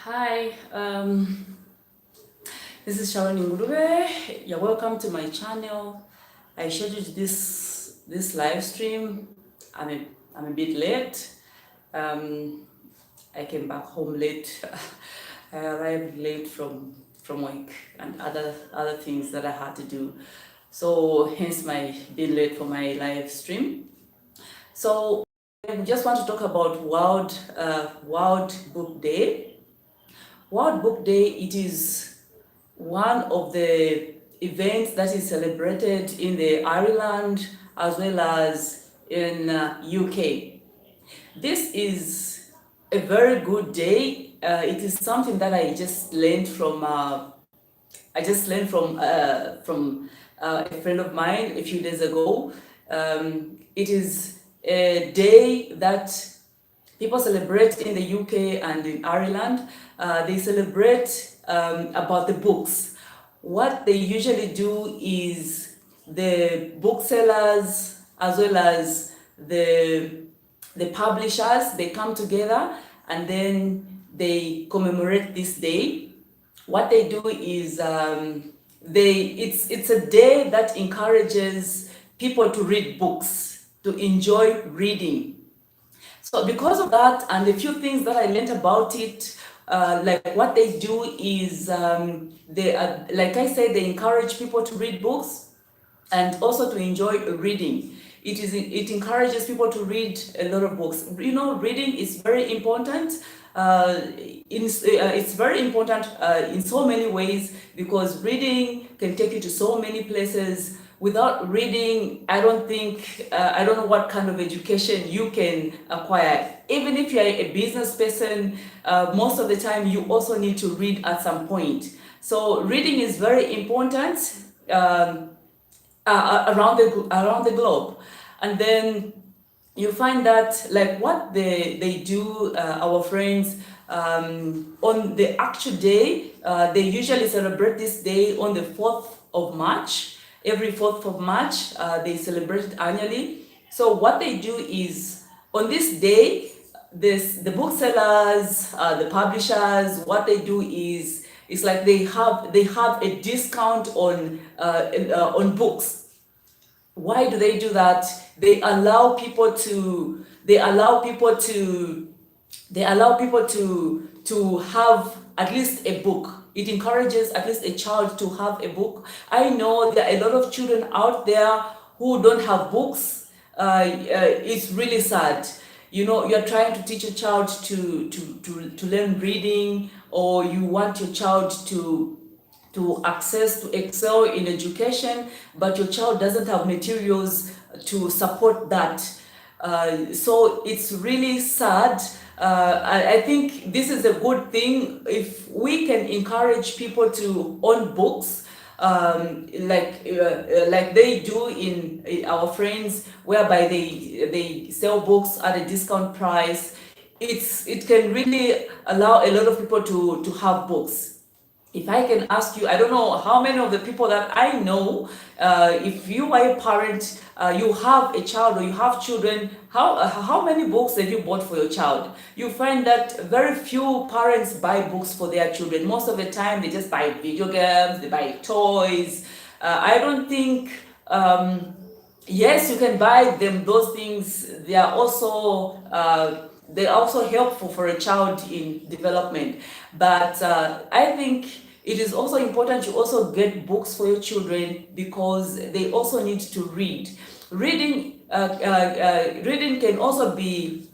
Hi, this is Sharon Ingurube. You're welcome to my channel. I scheduled this live stream. I'm a bit late. I came back home late. I arrived late from work and other things that I had to do. So hence my being late for my live stream. So I just want to talk about World Book Day. World Book Day, it is one of the events that is celebrated in the Ireland as well as in UK. This is a very good day. It is something that I just learned from a friend of mine a few days ago. It is a day that people celebrate in the UK and in Ireland. They celebrate about the books. What they usually do is the booksellers as well as the publishers, they come together and then they commemorate this day. What they do is it's a day that encourages people to read books, to enjoy reading. So because of that and a few things that I learned about it, like what they do is like I said, they encourage people to read books and also to enjoy reading. It encourages people to read a lot of books. You know, reading is very important. It's very important in so many ways, because reading can take you to so many places. Without reading, I don't know what kind of education you can acquire. Even if you're a business person, most of the time you also need to read at some point. So reading is very important around the globe. And then you find that, like what they do, our friends, on the actual day, they usually celebrate this day on the 4th of March. Every 4th of March, they celebrate it annually. So what they do is, on this day, the booksellers, the publishers, what they do is, it's like they have a discount on books. Why do they do that? They allow people to have at least a book. It encourages at least a child to have a book. I know there are a lot of children out there who don't have books. It's really sad. You know, you're trying to teach a child to learn reading, or you want your child to excel in education, but your child doesn't have materials to support that. So it's really sad. I think this is a good thing if we can encourage people to own books, like they do in our friends, whereby they sell books at a discount price. It can really allow a lot of people to have books. If I can ask you, I don't know how many of the people that I know, if you are a parent, you have a child or you have children, how many books have you bought for your child? You find that very few parents buy books for their children. Most of the time, they just buy video games, they buy toys. I don't think, yes, you can buy them those things. They're also helpful for a child in development. But I think it is also important to also get books for your children, because they also need to read. Reading can also be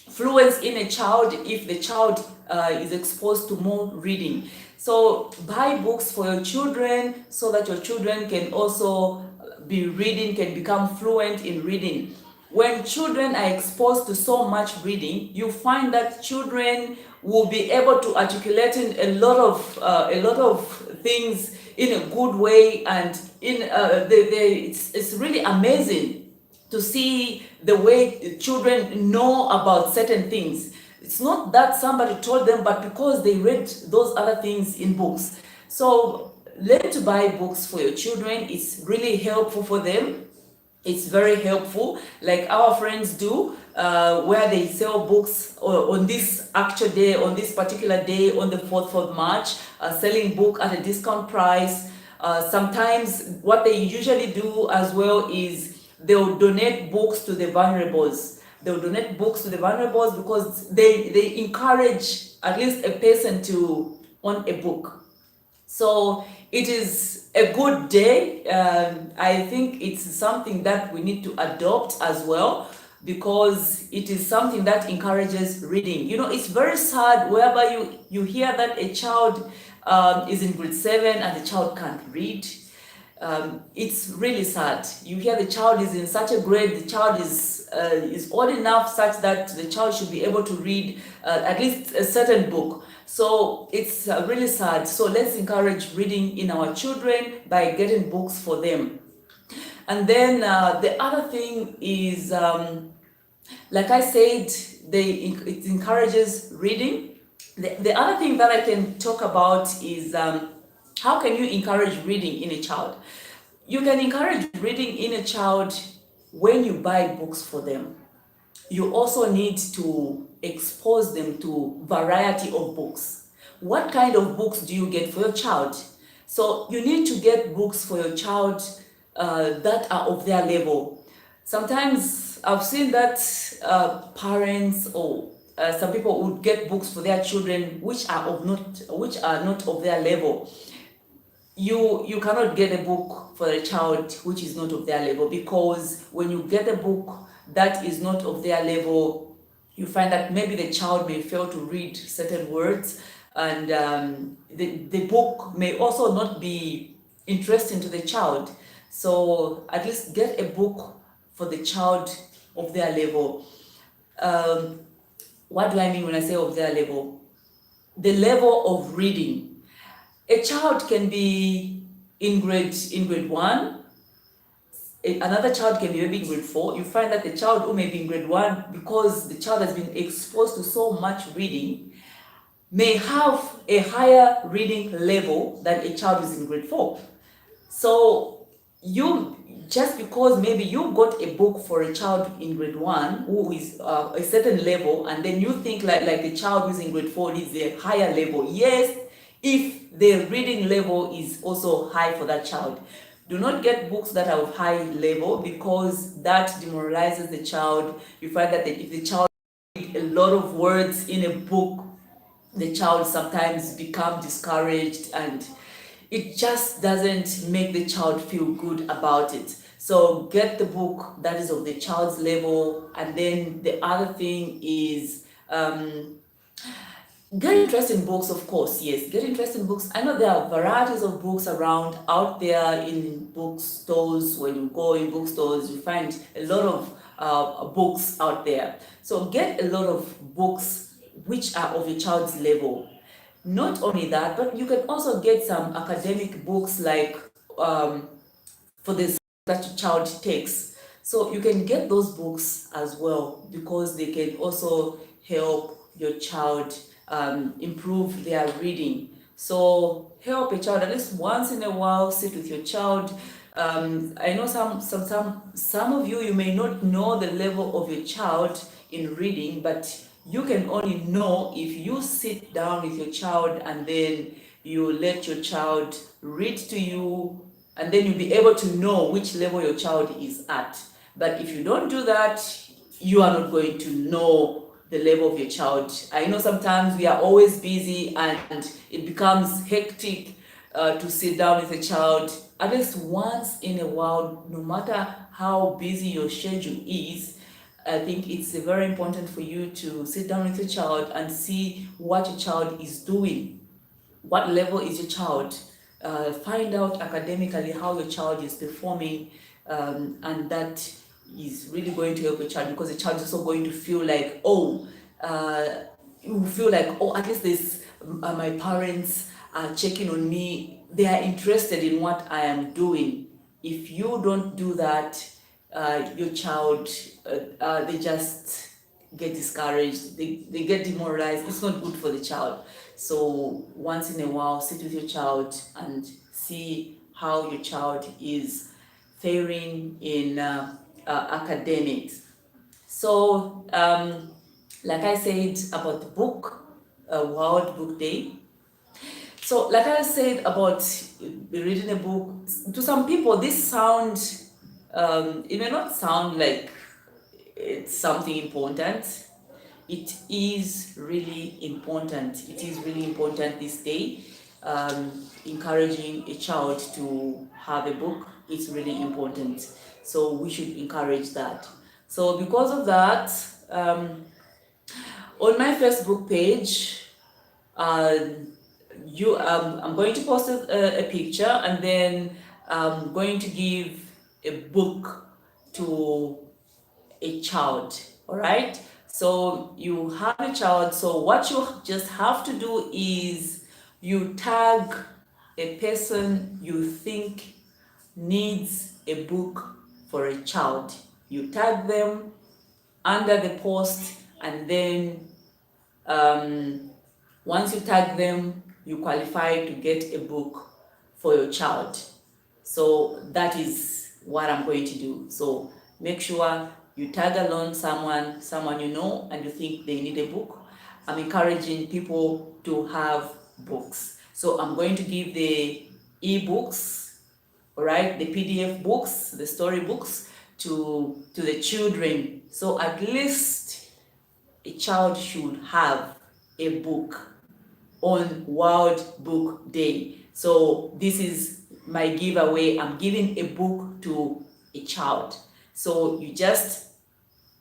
fluence in a child if the child is exposed to more reading. So buy books for your children so that your children can also be reading, can become fluent in reading. When children are exposed to so much reading, you find that children will be able to articulate in a lot of things in a good way, and it's really amazing to see the way children know about certain things. It's not that somebody told them, but because they read those other things in books. So learn to buy books for your children. It's really helpful for them. It's very helpful, like our friends do. where they sell books on this actual day, on this particular day, on the 4th of March, selling book at a discount price. Sometimes what they usually do as well is they'll donate books to the vulnerables. They'll donate books to the vulnerables because they encourage at least a person to own a book. So it is a good day. I think it's something that we need to adopt as well, because it is something that encourages reading. You know, it's very sad whereby you hear that a child is in grade 7 and the child can't read. It's really sad. You hear the child is in such a grade, the child is old enough such that the child should be able to read at least a certain book. So it's really sad. So let's encourage reading in our children by getting books for them. And then the other thing is, like I said, it encourages reading. The other thing that I can talk about is how can you encourage reading in a child? You can encourage reading in a child when you buy books for them. You also need to expose them to variety of books. What kind of books do you get for your child? So you need to get books for your child that are of their level. Sometimes I've seen that parents or some people would get books for their children which are not of their level. You cannot get a book for a child which is not of their level, because when you get a book that is not of their level, you find that maybe the child may fail to read certain words, and the book may also not be interesting to the child. So at least get a book for the child of their level. What do I mean when I say of their level? The level of reading. A child can be in grade 1, another child can be maybe in grade 4. You find that the child who may be in grade 1, because the child has been exposed to so much reading, may have a higher reading level than a child who is in grade 4. So just because maybe you got a book for a child in grade 1 who is a certain level, and then you think like the child who is in grade 4 is a higher level. Yes, if the reading level is also high for that child. Do not get books that are of high level, because that demoralizes the child. You find that if the child reads a lot of words in a book, the child sometimes becomes discouraged, and it just doesn't make the child feel good about it. So get the book that is of the child's level. And then the other thing is get interesting books, of course. Yes, get interesting books. I know there are varieties of books around out there in bookstores. When you go in bookstores, you find a lot of books out there. So get a lot of books which are of your child's level. Not only that, but you can also get some academic books like for the that your child takes. So you can get those books as well, because they can also help your child improve their reading. So help a child at least once in a while. Sit with your child. I know some of you may not know the level of your child in reading, but you can only know if you sit down with your child and then you let your child read to you, and then you'll be able to know which level your child is at. But if you don't do that, you are not going to know the level of your child. I know sometimes we are always busy and it becomes hectic to sit down with a child. At least once in a while, no matter how busy your schedule is, I think it's very important for you to sit down with your child and see what your child is doing. What level is your child? Find out academically how your child is performing, and that is really going to help your child, because the child is also going to feel like, you feel like, at least this, my parents are checking on me. They are interested in what I am doing. If you don't do that, your child, they just get discouraged, they get demoralized. It's not good for the child. So once in a while, sit with your child and see how your child is faring in academics. So, like I said about the book, World Book Day. So, like I said about reading a book, to some people, this sound, it may not sound like it's something important. It is really important. It is really important this day. Encouraging a child to have a book, it's really important. So we should encourage that. So because of that, on my Facebook page, uh, I'm going to post a picture, and then I'm going to give a book to a child. All right, so you have a child, so what you just have to do is you tag a person you think needs a book for a child. You tag them under the post, and then once you tag them, you qualify to get a book for your child. So that is what I'm going to do. So make sure you tag along someone you know and you think they need a book. I'm encouraging people to have books. So I'm going to give the ebooks, all right, the PDF books, the story books to the children. So at least a child should have a book on World Book Day. So this is my giveaway. I'm giving a book to a child. So you just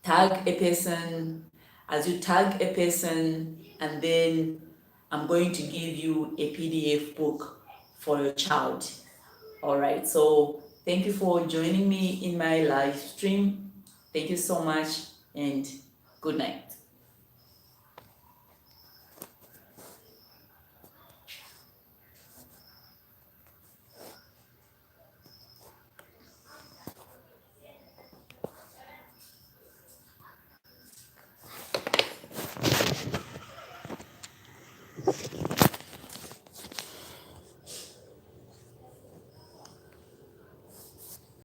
tag a person. As you tag a person, and then I'm going to give you a PDF book for your child. All right. So thank you for joining me in my live stream. Thank you so much, and good night.